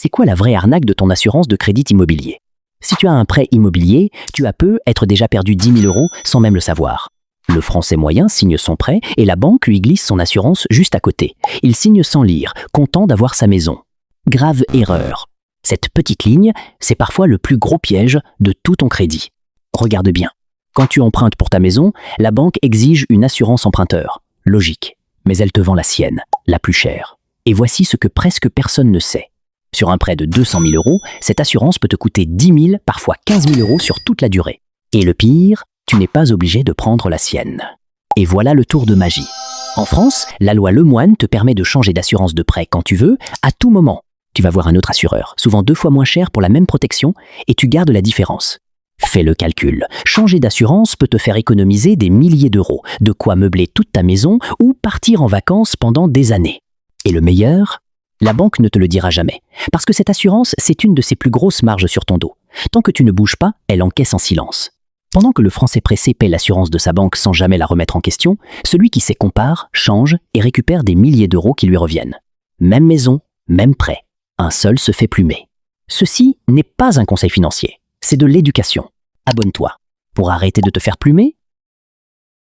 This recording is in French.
C'est quoi la vraie arnaque de ton assurance de crédit immobilier? Si tu as un prêt immobilier, tu as être déjà perdu 10 000 € sans même le savoir. Le Français moyen signe son prêt et la banque lui glisse son assurance juste à côté. Il signe sans lire, content d'avoir sa maison. Grave erreur. Cette petite ligne, c'est parfois le plus gros piège de tout ton crédit. Regarde bien. Quand tu empruntes pour ta maison, la banque exige une assurance emprunteur. Logique. Mais elle te vend la sienne, la plus chère. Et voici ce que presque personne ne sait. Sur un prêt de 200 000 €, cette assurance peut te coûter 10 000, parfois 15 000 € sur toute la durée. Et le pire, tu n'es pas obligé de prendre la sienne. Et voilà le tour de magie. En France, la loi Lemoine te permet de changer d'assurance de prêt quand tu veux, à tout moment. Tu vas voir un autre assureur, souvent 2 fois moins cher pour la même protection, et tu gardes la différence. Fais le calcul. Changer d'assurance peut te faire économiser des milliers d'euros, de quoi meubler toute ta maison ou partir en vacances pendant des années. Et le meilleur, la banque ne te le dira jamais, parce que cette assurance, c'est une de ses plus grosses marges sur ton dos. Tant que tu ne bouges pas, elle encaisse en silence. Pendant que le Français pressé paie l'assurance de sa banque sans jamais la remettre en question, celui qui sait compare, change et récupère des milliers d'euros qui lui reviennent. Même maison, même prêt. Un seul se fait plumer. Ceci n'est pas un conseil financier, c'est de l'éducation. Abonne-toi pour arrêter de te faire plumer